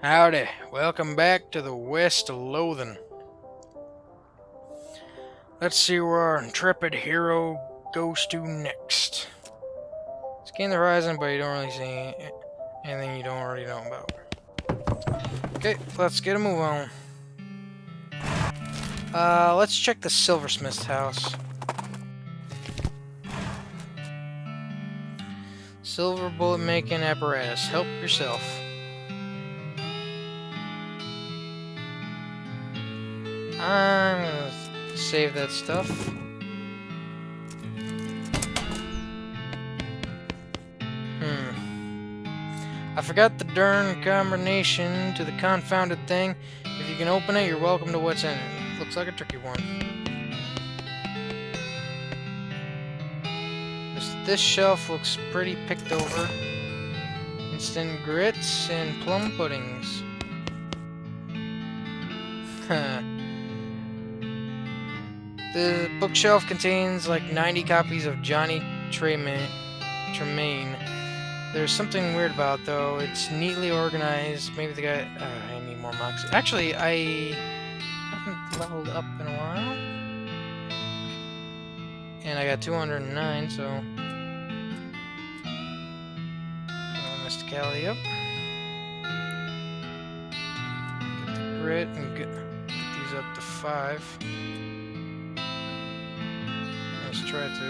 Howdy, welcome back to the West Loathing. Let's see where our intrepid hero goes to next. Scan the horizon, but you don't really see anything you don't already know about. Okay, let's get a move on. Let's check the silversmith's house. Silver bullet making apparatus. Help yourself. I'm gonna save that stuff. I forgot the darn combination to the confounded thing. If you can open it, you're welcome to what's in it. Looks like a tricky one. This shelf looks pretty picked over. Instant grits and plum puddings. The bookshelf contains like 90 copies of Johnny Tremaine. There's something weird about it, though. It's neatly organized. Maybe the guy... I need more moxie. Actually, I haven't leveled up in a while. And I got 209, so... Mr. Cali up. Get the grit and get these up to 5. Let's try to.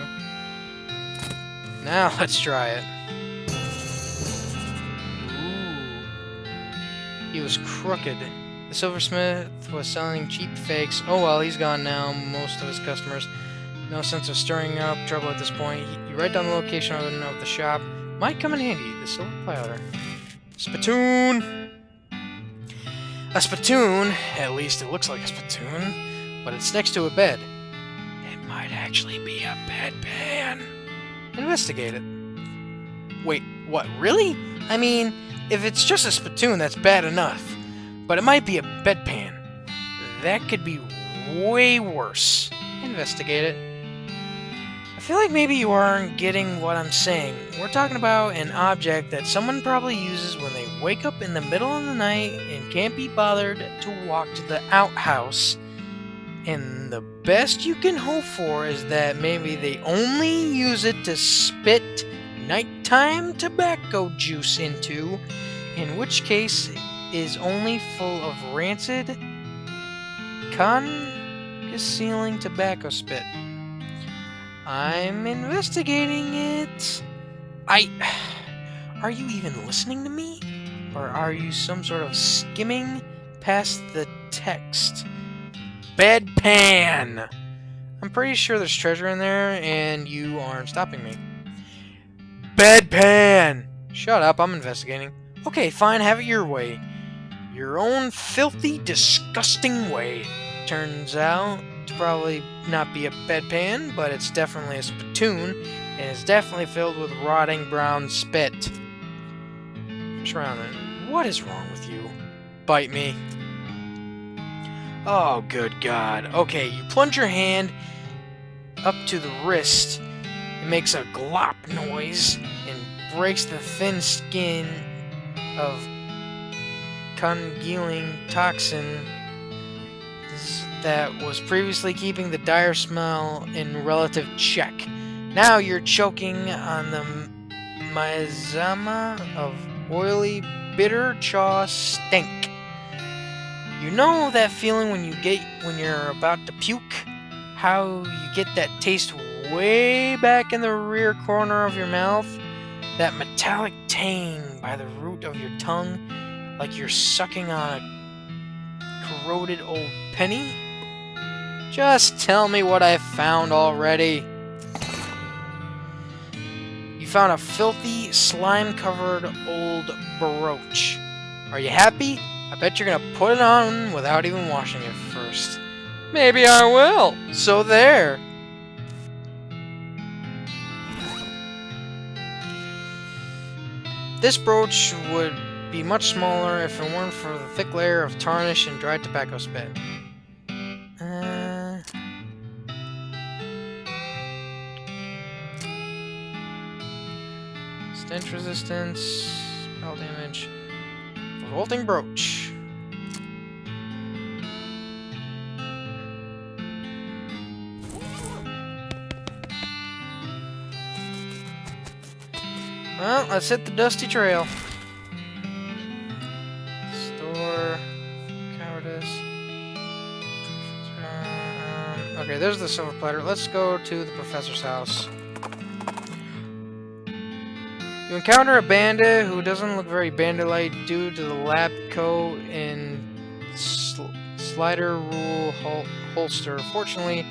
Now let's try it. He was crooked. The silversmith was selling cheap fakes. Oh well, he's gone now. Most of his customers. No sense of stirring up trouble at this point. You write down the location of the shop. Might come in handy. The Silver Platter. Spittoon! A spittoon, at least it looks like a spittoon, but it's next to a bed. It might actually be a bedpan. Investigate it. Wait, what, really? I mean, if it's just a spittoon, that's bad enough. But it might be a bedpan. That could be way worse. Investigate it. I feel like maybe you aren't getting what I'm saying. We're talking about an object that someone probably uses when they wake up in the middle of the night and can't be bothered to walk to the outhouse. And the best you can hope for is that maybe they only use it to spit nighttime tobacco juice into, in which case it is only full of rancid, concealing tobacco spit. I'm investigating it. Are you even listening to me? Or are you some sort of skimming past the text? Bedpan! I'm pretty sure there's treasure in there, and you aren't stopping me. Bedpan! Shut up, I'm investigating. Okay, fine, have it your way. Your own filthy, disgusting way. Turns out to probably not be a bedpan, but it's definitely a spittoon, and it's definitely filled with rotting brown spit. Fish around it. What is wrong with you? Bite me. Oh, good God. Okay, you plunge your hand up to the wrist. It makes a glop noise and breaks the thin skin of congealing toxin that was previously keeping the dire smell in relative check. Now you're choking on the miasma of oily, bitter chaw stink. You know that feeling when you're about to puke? How you get that taste way back in the rear corner of your mouth? That metallic tang by the root of your tongue, like you're sucking on a corroded old penny? Just tell me what I found already. You found a filthy, slime-covered old brooch. Are you happy? I bet you're gonna put it on without even washing it first. Maybe I will. So there. This brooch would be much smaller if it weren't for the thick layer of tarnish and dried tobacco spit. Stench resistance, spell damage. Revolting brooch. Well, let's hit the dusty trail. Store. Cowardice. Okay, there's the Silver Platter. Let's go to the professor's house. You encounter a bandit who doesn't look very bandit-like due to the lab coat and slider rule holster. Fortunately,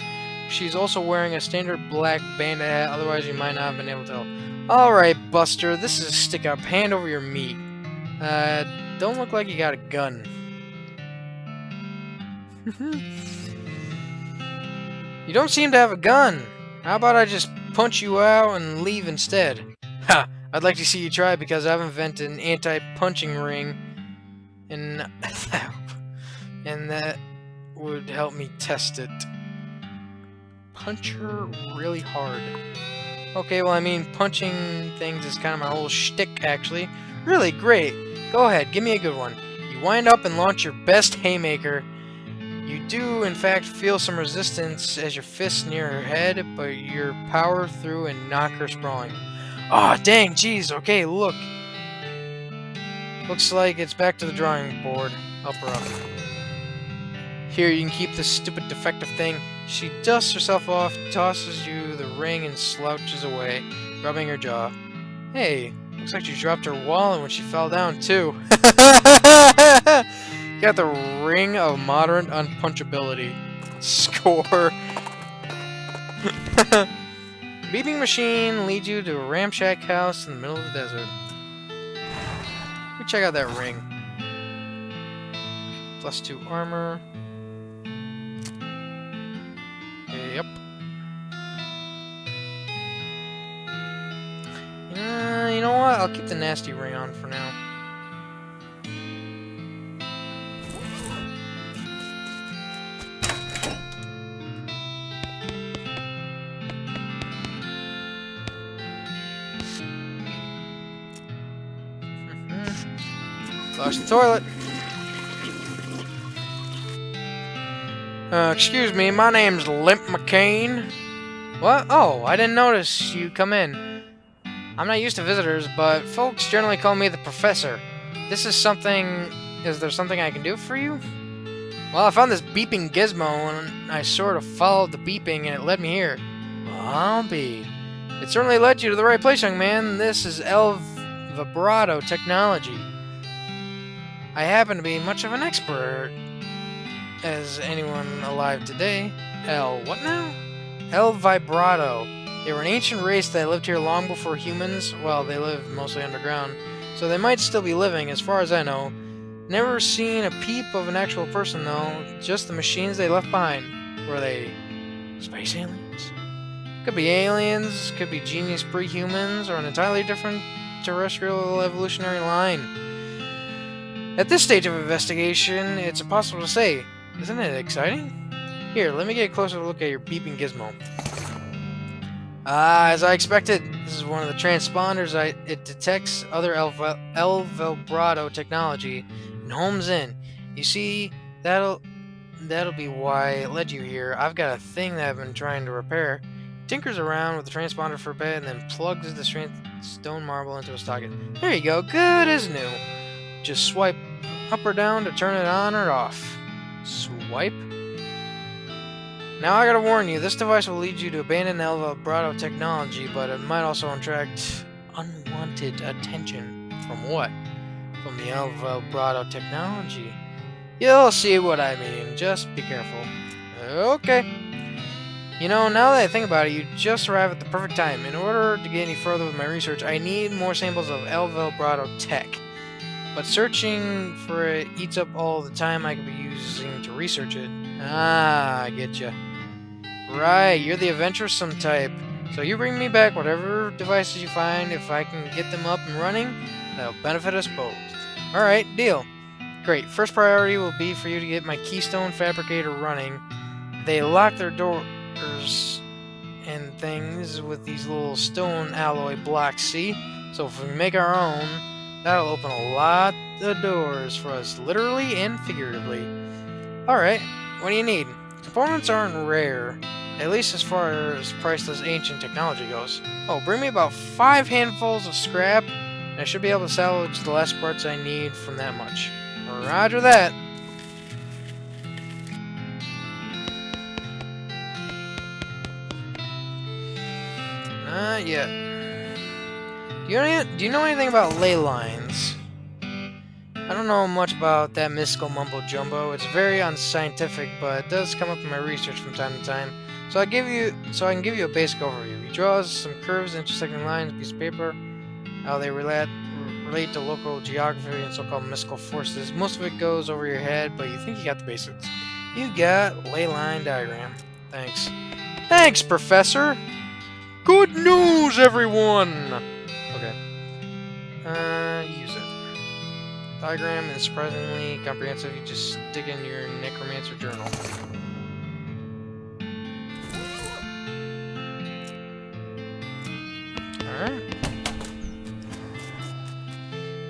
she's also wearing a standard black bandit hat, otherwise you might not have been able to tell. Alright, Buster, this is a stick-up. Hand over your meat. Don't look like you got a gun. You don't seem to have a gun. How about I just punch you out and leave instead? Ha! I'd like to see you try because I've invented an anti-punching ring, and that would help me test it. Punch her really hard. Okay, well, I mean, punching things is kind of my whole shtick, actually. Really great. Go ahead, give me a good one. You wind up and launch your best haymaker. You do, in fact, feel some resistance as your fists near her head, but you power through and knock her sprawling. Aw, dang, jeez, okay, look. Looks like it's back to the drawing board. Help her up. Here, you can keep this stupid defective thing. She dusts herself off, tosses you the ring, and slouches away, rubbing her jaw. Hey, looks like she dropped her wallet when she fell down, too. Got the ring of moderate unpunchability. Score. Beeping machine leads you to a ramshack house in the middle of the desert. Let me check out that ring. +2 armor. Yep. You know what? I'll keep the nasty ring on for now. Flush the toilet. Excuse me, my name's Limp McCain. What? Oh, I didn't notice you come in. I'm not used to visitors, but folks generally call me the professor. Is there something I can do for you? Well, I found this beeping gizmo, and I sort of followed the beeping, and it led me here. I'll be. It certainly led you to the right place, young man. This is vibrato technology. I happen to be much of an expert as anyone alive today. What now? Vibrato. They were an ancient race that lived here long before humans. Well, they lived mostly underground, so they might still be living, as far as I know. Never seen a peep of an actual person, though. Just the machines they left behind. Were they space aliens? Could be aliens, could be genius pre-humans, or an entirely different terrestrial evolutionary line. At this stage of investigation, it's impossible to say. Isn't it exciting? Here, let me get a closer look at your beeping gizmo. As I expected, this is one of the transponders. It detects other vibrato technology and homes in. You see, that'll be why it led you here. I've got a thing that I've been trying to repair. Tinkers around with the transponder for a bit and then plugs the stone marble into a socket. There you go, good as new. Just swipe up or down to turn it on or off. Swipe. Now I gotta warn you, this device will lead you to abandon vibrato technology, but it might also attract unwanted attention. From what? From the vibrato technology. You'll see what I mean, just be careful. Okay. You know, now that I think about it, you just arrived at the perfect time. In order to get any further with my research, I need more samples of vibrato tech. But searching for it eats up all the time I could be using to research it. Ah, I get ya. Right, you're the adventuresome type. So you bring me back whatever devices you find. If I can get them up and running, that'll benefit us both. Alright, deal. Great, first priority will be for you to get my keystone fabricator running. They lock their doors and things with these little stone alloy blocks, see? So if we make our own, that'll open a lot the doors for us, literally and figuratively. Alright, what do you need? Components aren't rare, at least as far as priceless ancient technology goes. Oh, bring me about 5 handfuls of scrap, and I should be able to salvage the last parts I need from that much. Roger that. Not yet. Do you know anything about ley lines? I don't know much about that mystical mumbo-jumbo. It's very unscientific, but it does come up in my research from time to time. So I can give you a basic overview. He draws some curves, intersecting lines, piece of paper, how they relate to local geography and so-called mystical forces. Most of it goes over your head, but you think you got the basics. You got ley line diagram. Thanks. Thanks, Professor! Good news, everyone! Okay. Use it. Diagram is surprisingly comprehensive. You just stick in your necromancer journal. Alright.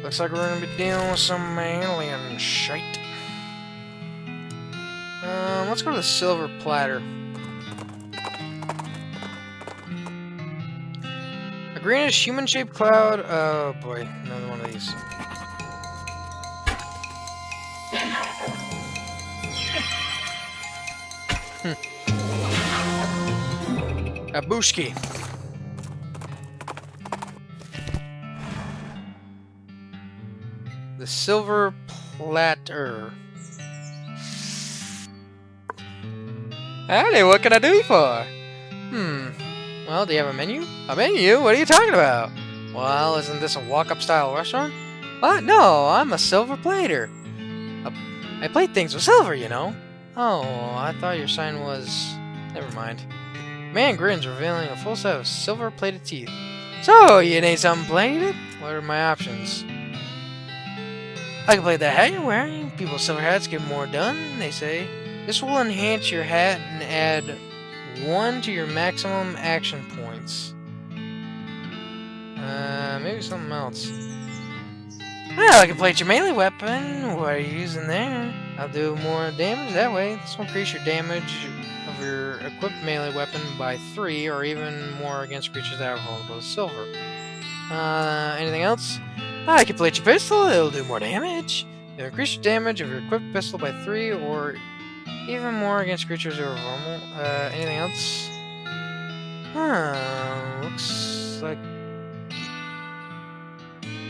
Looks like we're gonna be dealing with some alien shite. Let's go to the Silver Platter. A greenish human-shaped cloud. Oh boy, another one of these. Abushki. The Silver Platter. Howdy, what can I do you for? Well, do you have a menu? A menu? What are you talking about? Well, isn't this a walk-up style restaurant? What? No, I'm a silver plater. I plate things with silver, you know. Oh, I thought your sign was... Never mind. Man grins, revealing a full set of silver-plated teeth. So, you need something plated? What are my options? I can plate that hat you're wearing. People's silver hats get more done, they say. This will enhance your hat and add 1 to your maximum action points. Maybe something else. Well, I can plate your melee weapon. What are you using there? I'll do more damage that way. This will increase your damage of your equipped melee weapon by 3 or even more against creatures that are vulnerable to silver. Anything else? I can plate your pistol. It'll do more damage. It'll increase your damage of your equipped pistol by 3 or even more against creatures who are vulnerable. Anything else? Looks like...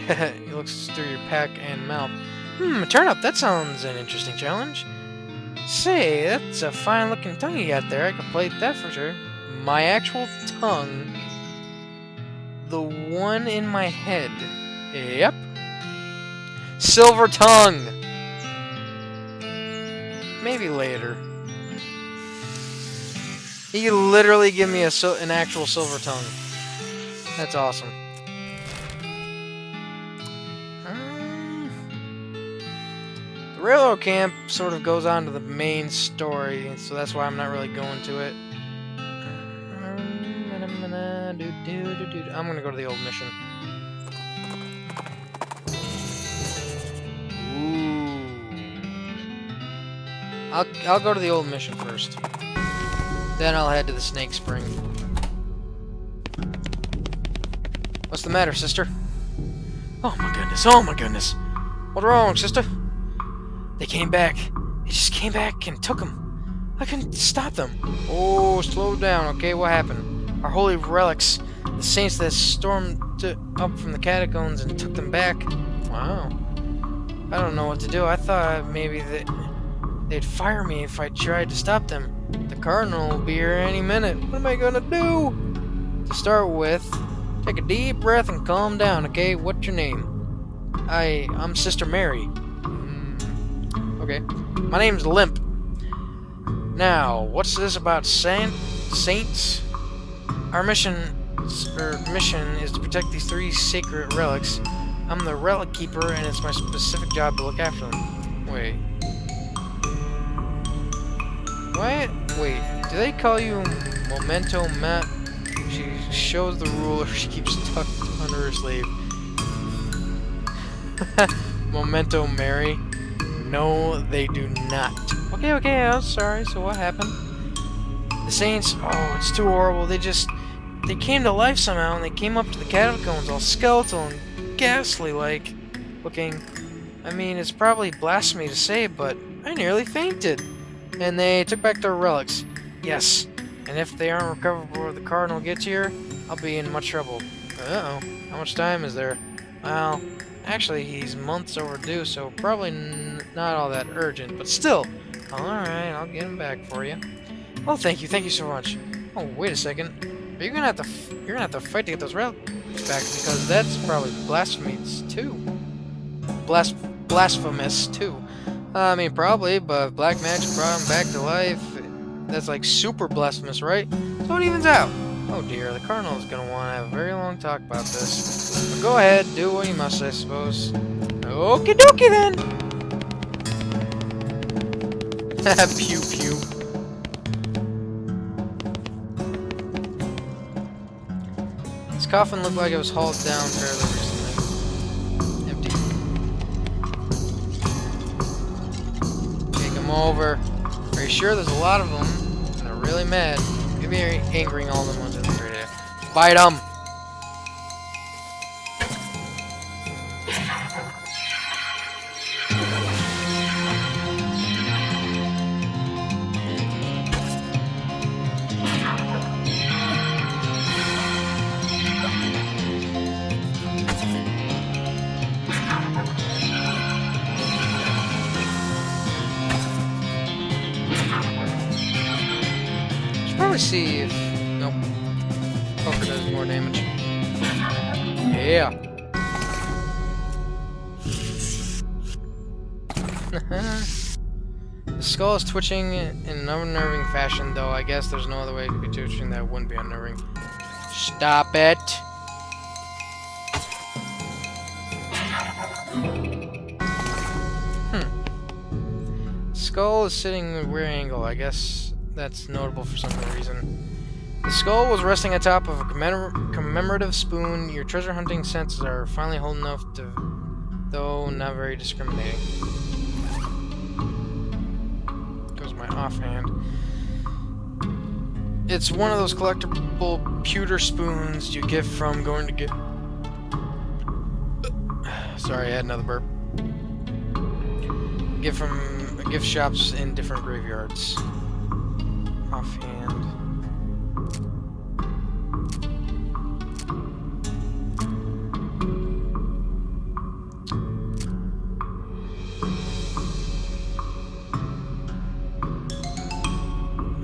It looks through your pack and mouth. A turnip. That sounds an interesting challenge. Say, that's a fine-looking tongue you got there. I can plate that for sure. My actual tongue. The one in my head. Yep. Silver tongue. Maybe later. He literally give me an actual silver tongue. That's awesome. The railroad camp sort of goes on to the main story, so that's why I'm not really going to it. I'm gonna go to the old mission. I'll go to the old mission first. Then I'll head to the Snake Spring. What's the matter, sister? Oh my goodness, oh my goodness. What's wrong, sister? They came back. They just came back and took him. I couldn't stop them. Oh, slow down, okay? What happened? Our holy relics. The saints that stormed up from the catacombs and took them back. Wow. I don't know what to do. I thought maybe they'd fire me if I tried to stop them. The Cardinal will be here any minute. What am I gonna do? To start with, take a deep breath and calm down, okay? What's your name? I'm Sister Mary. Okay. My name's Limp. Now, what's this about saints? Our mission is to protect these 3 sacred relics. I'm the relic keeper, and it's my specific job to look after them. Wait. What? Wait, do they call you Memento Matt? She shows the ruler she keeps tucked under her sleeve. Memento Mary? No, they do not. Okay, I'm sorry. So what happened? The Saints, oh, it's too horrible. They came to life somehow, and they came up to the catacombs all skeletal and ghastly-like looking. I mean, it's probably blasphemy to say, but I nearly fainted. And they took back their relics. Yes, and if they aren't recovered before the Cardinal gets here, I'll be in much trouble. Uh-oh, how much time is there? Well, actually, he's months overdue, so probably not all that urgent, but still. Alright, I'll get him back for you. Oh, thank you so much. Oh, wait a second. But you're gonna have to fight to get those relics back, because that's probably blasphemous too. Blasphemous too. I mean, probably, but if black magic brought him back to life, that's like super blasphemous, right? So it evens out. Oh dear, the Cardinal is gonna want to have a very long talk about this. But go ahead, do what you must, I suppose. Okie dokie then. Pew pew. This coffin looked like it was hauled down fairly recently. Empty. Take them over. Are you sure there's a lot of them? And they're really mad. Maybe you're angering all the ones in the street. Bite them! See if... Nope. Poker does more damage. Yeah. The skull is twitching in an unnerving fashion, though I guess there's no other way to be twitching that wouldn't be unnerving. Stop it! Skull is sitting at a weird angle, I guess. That's notable for some reason. The skull was resting atop of a commemorative spoon. Your treasure hunting senses are finally holding enough to, though not very discriminating. Goes my offhand. It's one of those collectible pewter spoons you get from going to get. Sorry, I had another burp. Get from gift shops in different graveyards. Offhand.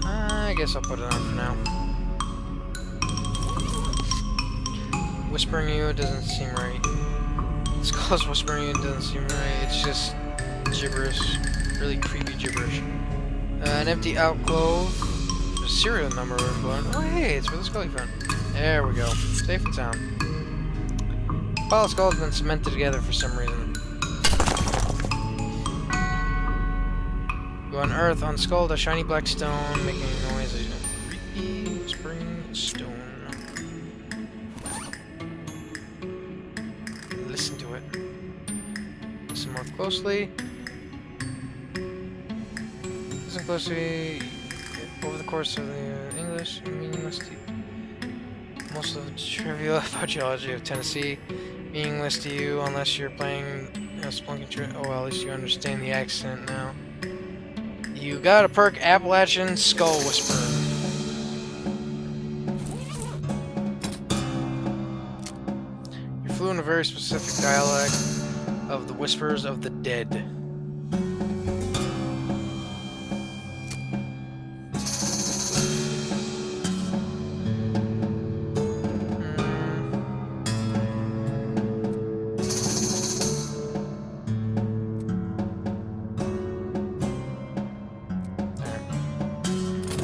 I guess I'll put it on for now. Whispering you, it doesn't seem right. Skull's whispering you, it doesn't seem right. It's just gibberish. Really creepy gibberish. An empty alcove. A serial number. Oh, hey, it's for the skull you found. There we go. Safe and sound. The pile of skulls has been cemented together for some reason. You unearth on skull a shiny black stone, making a noise as you creepy whispering stone. Listen to it. Listen more closely. Listen closely. Over the course of the English, meaningless to you. Most of the trivial about geology of Tennessee, meaningless to you unless you're playing Splunking. Oh, well, at least you understand the accent now. You got a perk, Appalachian Skull Whisperer. You're fluent in a very specific dialect of the whispers of the dead.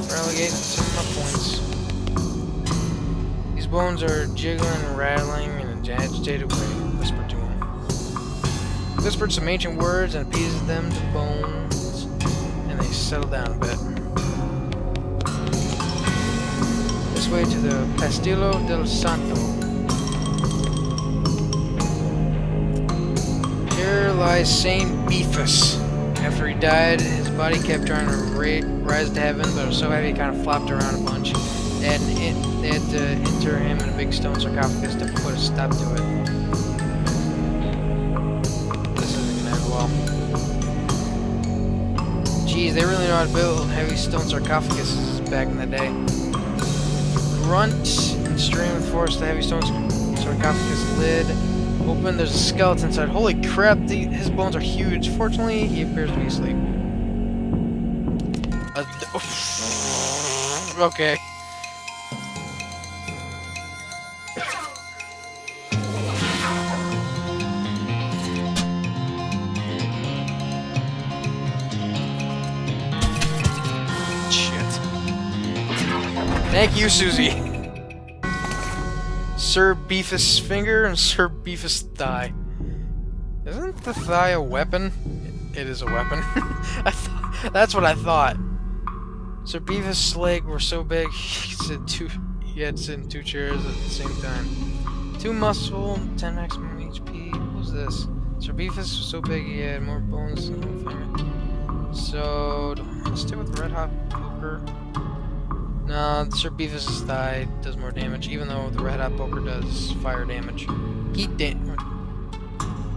Relegate some of my points. These bones are jiggling and rattling in an agitated way. Whisper to him. Whispered some ancient words and appeased them to bones, and they settle down a bit. This way to the Castillo del Santo. Here lies Saint Beefus. After he died, his body kept trying to rise to heaven, but it was so heavy it kind of flopped around a bunch. And they had to inter him in a big stone sarcophagus to put a stop to it. This isn't gonna end well. Geez, they really know how to build heavy stone sarcophaguses back in the day. Grunt and strain with force the heavy stone sarcophagus lid open. There's a skeleton inside. Holy crap, his bones are huge. Fortunately, he appears to be asleep. Okay. Shit. Thank you, Susie. Sir Beefus finger and Sir Beefus thigh. Isn't the thigh a weapon? It is a weapon. That's what I thought. Sir Beefus' legs were so big he had to sit in 2 chairs at the same time. 2 muscle, 10 maximum HP. What was this? Sir Beefus was so big he had more bones than Loathing. So, do I want to stick with Red Hot Poker? No, Sir Beefus' thigh does more damage, even though the Red Hot Poker does fire damage. Heat damage.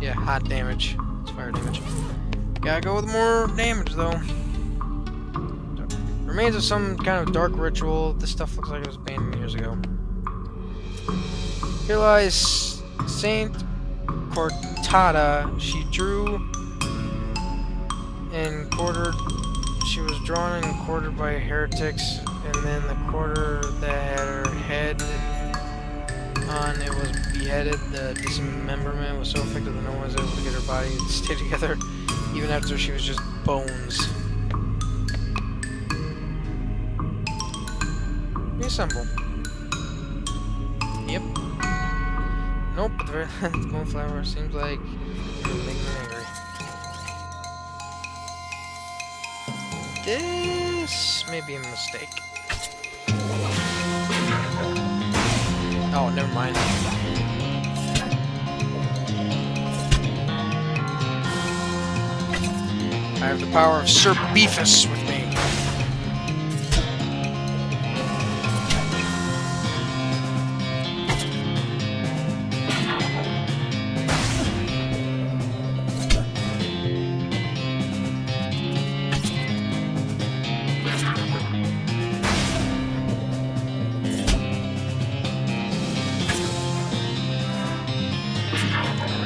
Yeah, hot damage. It's fire damage. Gotta go with more damage, though. Remains of some kind of dark ritual. This stuff looks like it was abandoned years ago. Here lies Saint Cortada. She drew and quartered. She was drawn and quartered by heretics, and then the quarter that had her head on it was beheaded. The dismemberment was so effective that no one was able to get her body to stay together, even after she was just bones. Reassemble. Yep. Nope, the bone flower seems like it will make me angry. This may be a mistake. Oh, never mind. I have the power of Sir Beefus with me.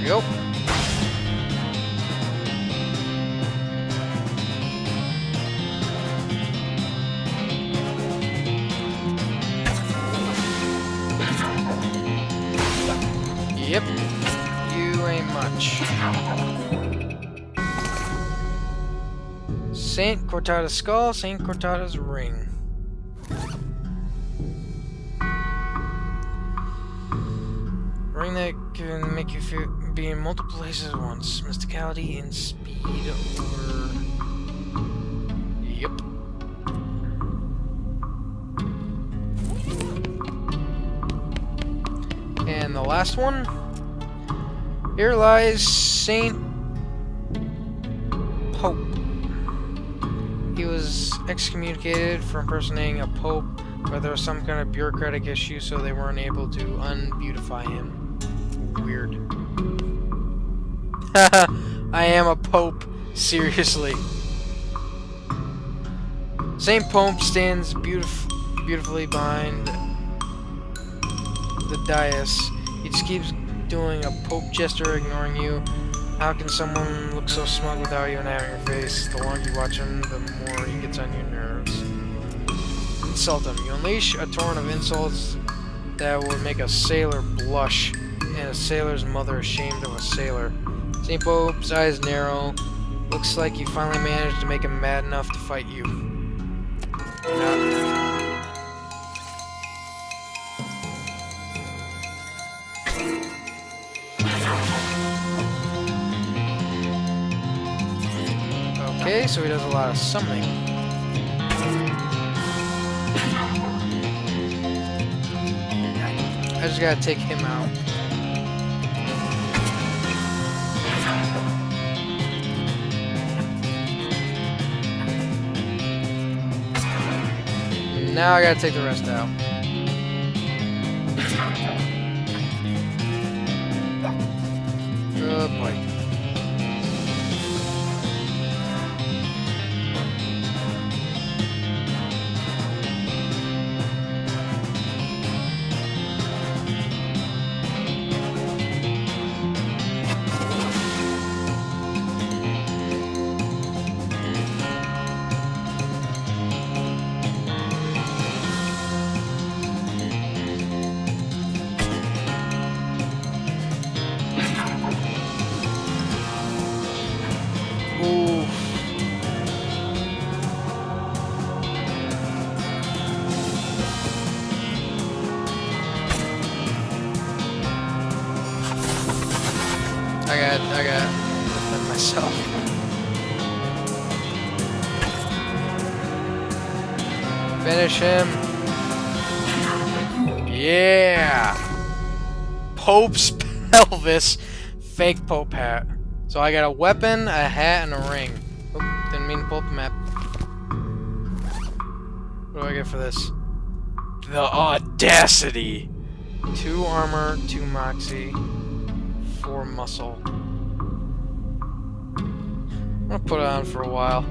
Go. Yep, you ain't much. Saint Cortada's skull, Saint Cortada's ring. Ring that can make you feel be in multiple places at once. Mysticality and speed or... Yep. And the last one. Here lies Saint Pope. He was excommunicated for impersonating a pope, but there was some kind of bureaucratic issue, so they weren't able to unbeautify him. Weird. I am a pope. Seriously. Saint Pope stands beautifully behind the dais. He just keeps doing a pope gesture, ignoring you. How can someone look so smug without you and having your face? The longer you watch him, the more he gets on your nerves. Insult him. You unleash a torrent of insults that would make a sailor blush, and a sailor's mother ashamed of a sailor. St. Pope's eyes narrow. Looks like you finally managed to make him mad enough to fight you. Okay, so he does a lot of summoning. I just gotta take him out. Now I gotta take the rest out. Good boy. I got defend myself. Finish him. Yeah. Pope's pelvis. Fake Pope hat. So I got a weapon, a hat, and a ring. Oop, didn't mean to pull up the map. What do I get for this? The audacity. 2 armor, 2 moxie, 4 muscle. I'm gonna put it on for a while.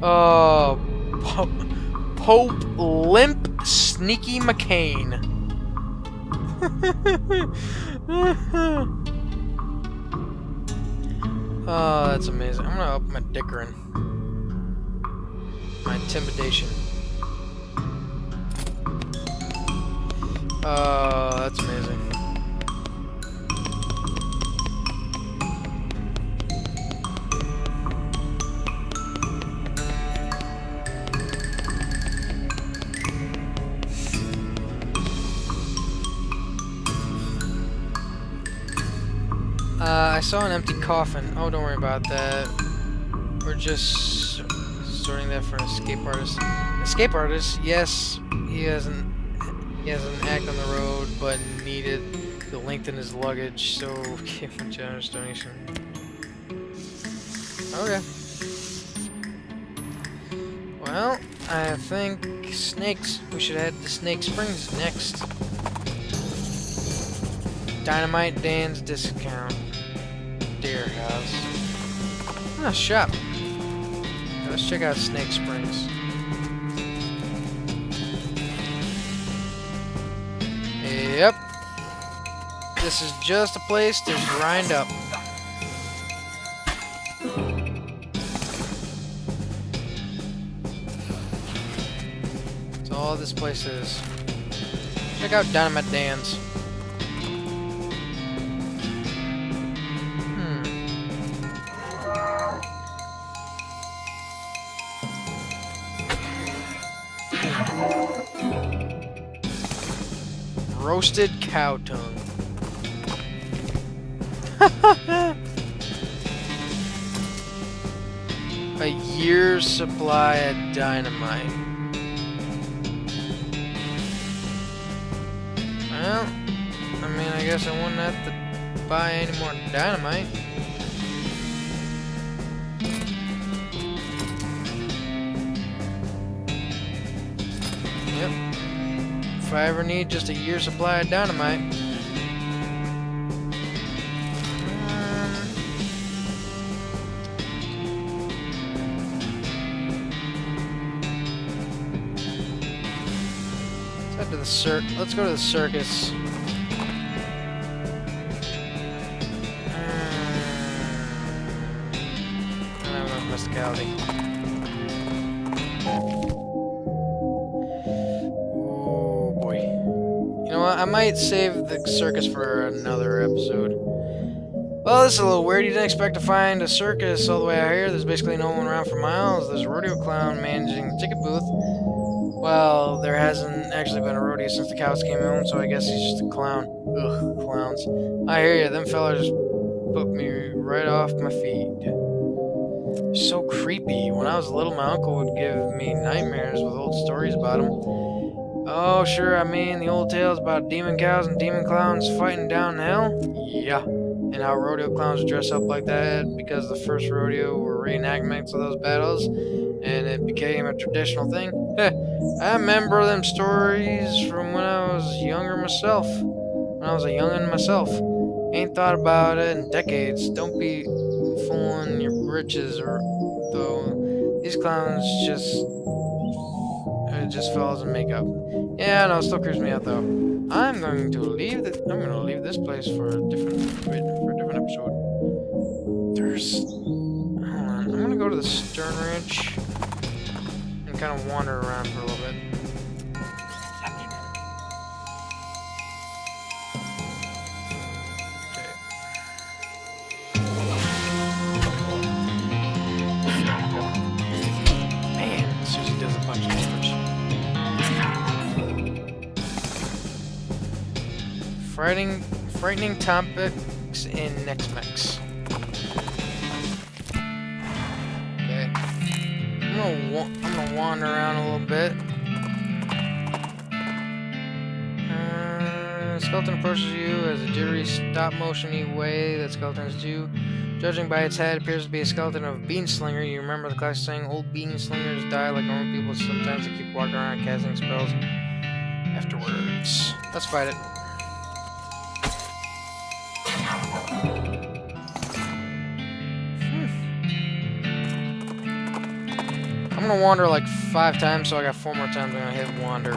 Oh, Pope Limp Sneaky McCain. Oh, that's amazing. I'm gonna up my dickering. My intimidation. Oh, that's amazing. I saw an empty coffin. Oh, don't worry about that. We're just sorting that for an escape artist. Escape artist? Yes, he has an act on the road, but needed to lengthen his luggage, so give him a generous donation. Okay. Well, I think snakes. We should head to Snake Springs next. Dynamite Dan's discount. Deer house. Ah, shop. Let's check out Snake Springs. Yep. This is just a place to grind up. That's all this place is. Check out Dynamite Dan's. Roasted cow tongue. A year's supply of dynamite. Well, I mean, I guess I wouldn't have to buy any more dynamite. Yep. If I ever need just a year's supply of dynamite. Let's go to the circus. I don't have enough mysticality. Oh boy. You know what? I might save the circus for another episode. Well, this is a little weird. You didn't expect to find a circus all the way out here. There's basically no one around for miles. There's a rodeo clown managing the ticket booth. Well, there hasn't actually been a rodeo since the cows came home, so I guess he's just a clown. Ugh, clowns. I hear ya. Them fellas just put me right off my feet. They're so creepy. When I was little, my uncle would give me nightmares with old stories about them. Oh, sure, I mean the old tales about demon cows and demon clowns fighting down in hell? Yeah. and how rodeo clowns dress up like that because the first rodeo were reenactments of those battles, and it became a traditional thing. I remember them stories from when I was younger myself. When I was a youngin' myself. Ain't thought about it in decades. Don't be fooling your britches, or though these clowns just fellas in makeup. Yeah, no, it still creeps me out though. I'm going to leave this place for a different episode. Hold on. I'm gonna go to the Stern Ranch and kind of wander around for a little bit. Frightening topics in Next-Mex. Okay. I'm gonna wander around a little bit. Skeleton approaches you as a jittery, stop-motion-y way that skeletons do. Judging by its head, appears to be a skeleton of a bean slinger. You remember the classic saying, old bean slingers die like normal people, sometimes they keep walking around casting spells afterwards. Let's fight it. I'm gonna wander like 5 times, so I got 4 more times I'm gonna hit wander.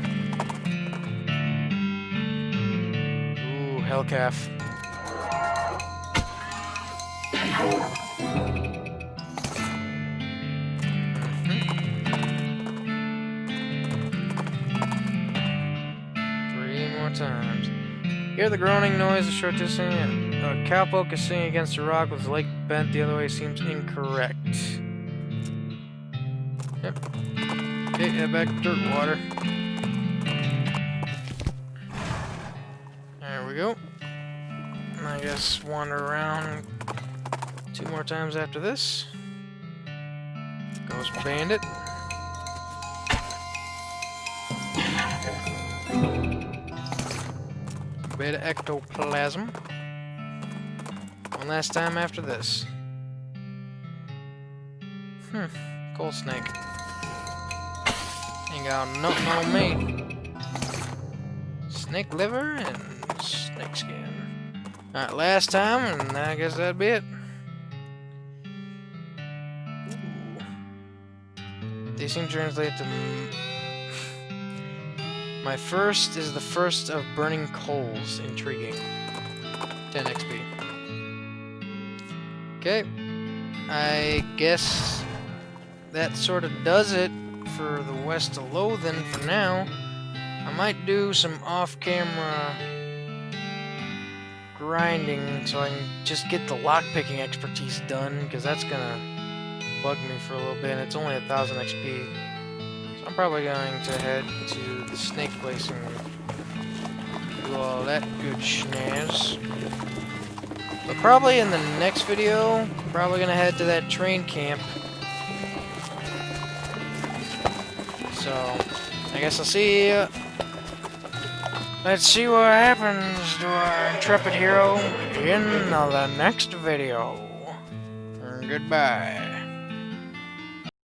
Ooh, Hellcalf. Three more times. Hear the groaning noise, a short distance. A cowpoke is sitting against a rock with his leg bent the other way seems incorrect. Yep. Okay, head back to dirt water. There we go. And I guess wander around 2 more times after this. Goes bandit. Bit of ectoplasm. One last time after this. Cold snake. Ain't got nothing on me. Snake liver and snake skin. Alright, last time, and I guess that'd be it. Ooh. They seem to translate to... My first is the first of burning coals. Intriguing. 10 XP. Okay. I guess that sort of does it for the west of Loathing for now. I might do some off-camera grinding so I can just get the lockpicking expertise done, because that's gonna bug me for a little bit, and it's only 1000 XP. So I'm probably going to head to the snake place and do all that good schnaz. But probably in the next video, probably gonna head to that train camp. So, I guess I'll see you. Let's see what happens to our intrepid hero in the next video. Goodbye.